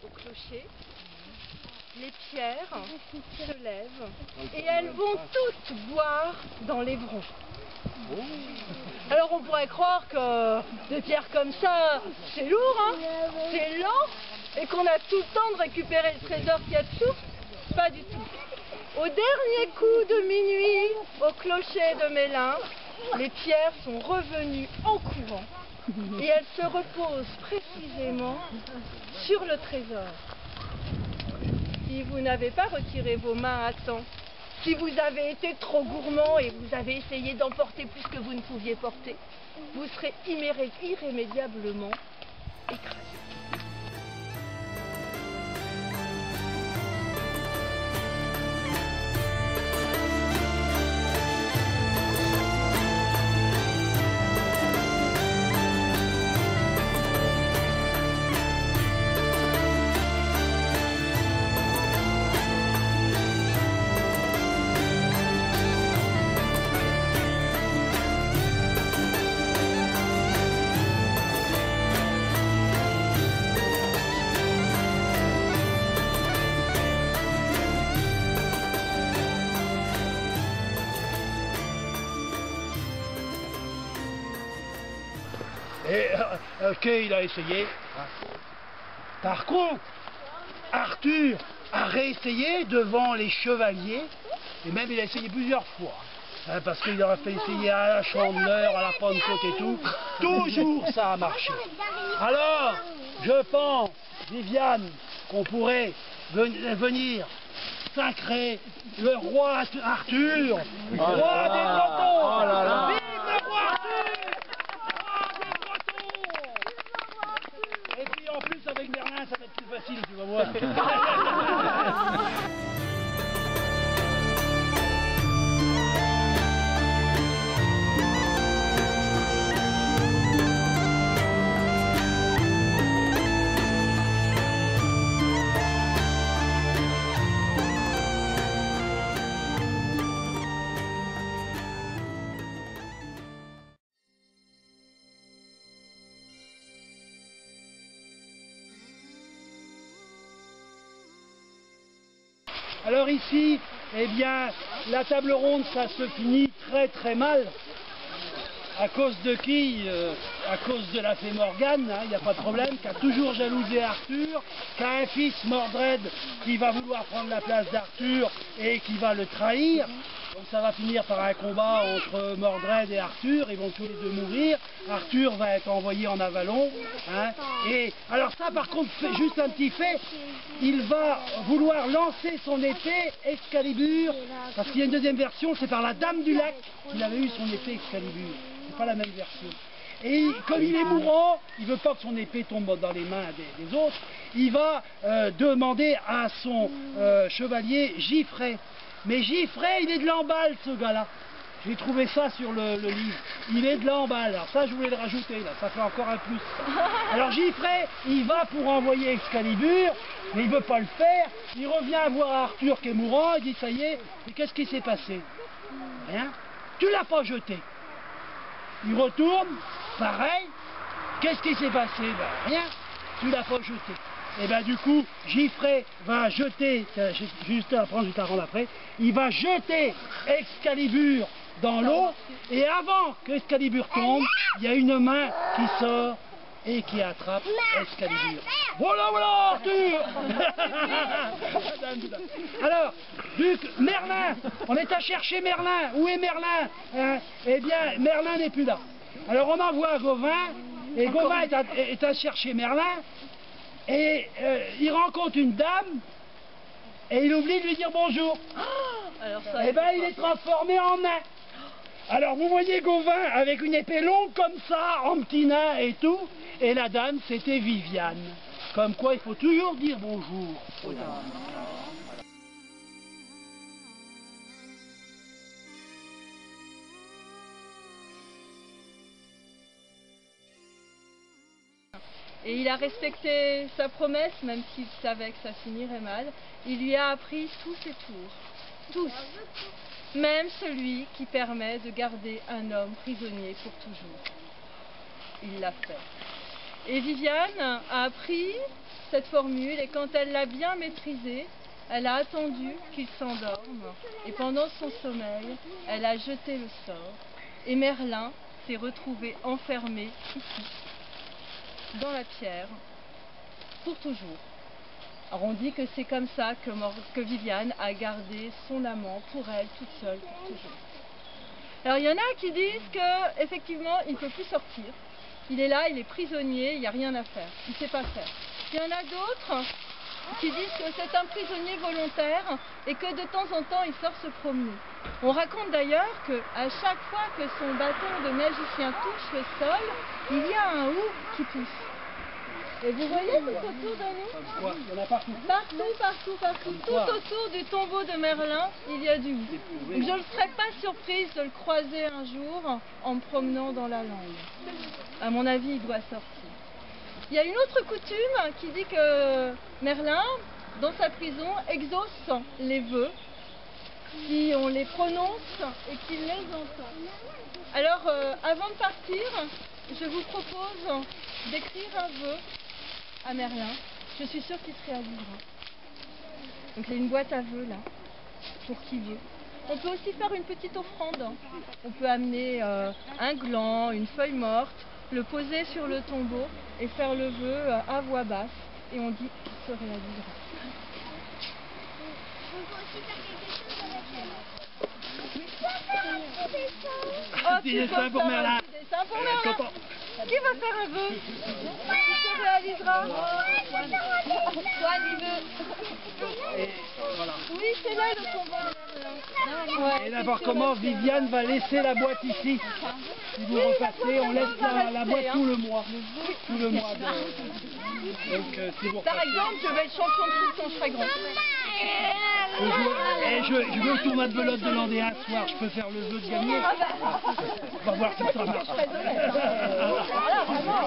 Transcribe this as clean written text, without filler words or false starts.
au clocher, les pierres se lèvent et elles vont toutes boire dans l'Évron. Alors on pourrait croire que des pierres comme ça, c'est lourd, hein, c'est lent, et qu'on a tout le temps de récupérer le trésor qu'il y a dessous. Pas du tout. Au dernier coup de minuit, au clocher de Mélin, les pierres sont revenues en courant et elles se reposent précisément sur le trésor. Si vous n'avez pas retiré vos mains à temps, si vous avez été trop gourmand et vous avez essayé d'emporter plus que vous ne pouviez porter, vous serez irrémédiablement écrasé. Et ok, il a essayé. Par contre, Arthur a réessayé devant les chevaliers, et même il a essayé plusieurs fois. Hein, parce qu'il aurait fait essayer à la Chandeleur, à la Pentecôte et tout. Toujours ça a marché. Alors, je pense, Viviane, qu'on pourrait venir sacrer le roi Arthur, roi des Bretons. Vive le roi Arthur! Et puis en plus avec Merlin ça va être plus facile, tu vas voir. Alors ici, eh bien, la table ronde, ça se finit très très mal. À cause de qui? À cause de la fée Morgane, il n'y a pas de problème, qui a toujours jalousé Arthur, qui a un fils Mordred qui va vouloir prendre la place d'Arthur et qui va le trahir. Donc ça va finir par un combat entre Mordred et Arthur, ils vont tous les deux mourir. Arthur va être envoyé en Avalon. Hein, et alors ça par contre, juste un petit fait, il va vouloir lancer son épée Excalibur, parce qu'il y a une deuxième version, c'est par la Dame du Lac qu'il avait eu son épée Excalibur. C'est pas la même version. Et comme il est mourant, il veut pas que son épée tombe dans les mains des autres, il va demander à son chevalier Giffray. Mais Giffray, il est de l'emballe, ce gars-là. J'ai trouvé ça sur le livre. Il est de l'emballe. Alors ça, je voulais le rajouter, là. Ça fait encore un plus. Alors Giffray, il va pour envoyer Excalibur, mais il veut pas le faire. Il revient voir Arthur qui est mourant. Il dit, ça y est, mais qu'est-ce qui s'est passé? Rien. Tu l'as pas jeté. Il retourne, pareil. Qu'est-ce qui s'est passé? Ben, rien. Tu l'as pas jeté. Et bien du coup, Giffray va jeter, juste à rendre après, il va jeter Excalibur dans l'eau, et avant que Excalibur tombe, il y a une main qui sort et qui attrape Excalibur. Voilà, voilà, Arthur. Alors, Merlin, on est à chercher Merlin. Où est Merlin? Hein? Eh bien, Merlin n'est plus là. Alors on envoie Gauvin, et Gauvin est à chercher Merlin. Et il rencontre une dame et il oublie de lui dire bonjour. Et ben il est transformé en nain. Alors vous voyez Gauvin avec une épée longue comme ça, en petit nain et tout. Et la dame c'était Viviane. Comme quoi il faut toujours dire bonjour aux dames. Et il a respecté sa promesse, même s'il savait que ça finirait mal. Il lui a appris tous ses tours. Tous. Même celui qui permet de garder un homme prisonnier pour toujours. Il l'a fait. Et Viviane a appris cette formule et quand elle l'a bien maîtrisée, elle a attendu qu'il s'endorme et pendant son sommeil, elle a jeté le sort. Et Merlin s'est retrouvé enfermé ici, dans la pierre, pour toujours. Alors on dit que c'est comme ça que Viviane a gardé son amant pour elle, toute seule, pour toujours. Alors il y en a qui disent qu'effectivement il ne peut plus sortir. Il est là, il est prisonnier, il n'y a rien à faire, il ne sait pas faire. Il y en a d'autres qui disent que c'est un prisonnier volontaire et que de temps en temps il sort se promener. On raconte d'ailleurs qu'à chaque fois que son bâton de magicien touche le sol, il y a un hou qui pousse. Et vous voyez tout autour de nous? Quoi? Il y en a partout. Partout. Tout autour du tombeau de Merlin, il y a du hou. Donc je ne serais pas surprise de le croiser un jour en me promenant dans la lande. À mon avis, il doit sortir. Il y a une autre coutume qui dit que Merlin, dans sa prison, exauce les vœux si on les prononce et qu'il les entend. Alors, avant de partir, je vous propose d'écrire un vœu à Merlin. Je suis sûre qu'il se réalisera. Donc il y a une boîte à vœux là, pour qui veut. On peut aussi faire une petite offrande. On peut amener un gland, une feuille morte, le poser sur le tombeau et faire le vœu à voix basse. Et on dit qu'il se réalisera. On peut aussi faire quelque chose avec elle. Oh, Petit dessin pour Merlin. Un petit dessin pour Merlin. Qui va faire un vœu? Qui se réalisera? Swan, il veut. Et voilà. Oui, c'est là le tombeau de Merlin. Et d'abord comment Viviane va laisser la boîte ici. Si vous repassez, on laisse la boîte tout le mois. Tout le mois. Donc si vous Par exemple, je vais être champion de foot quand je serai grand. je veux le tournoi de belote de Landéa ce soir, je peux faire le vœu de gagner. On va voir si ça marche. Très honnête. Voilà, vraiment.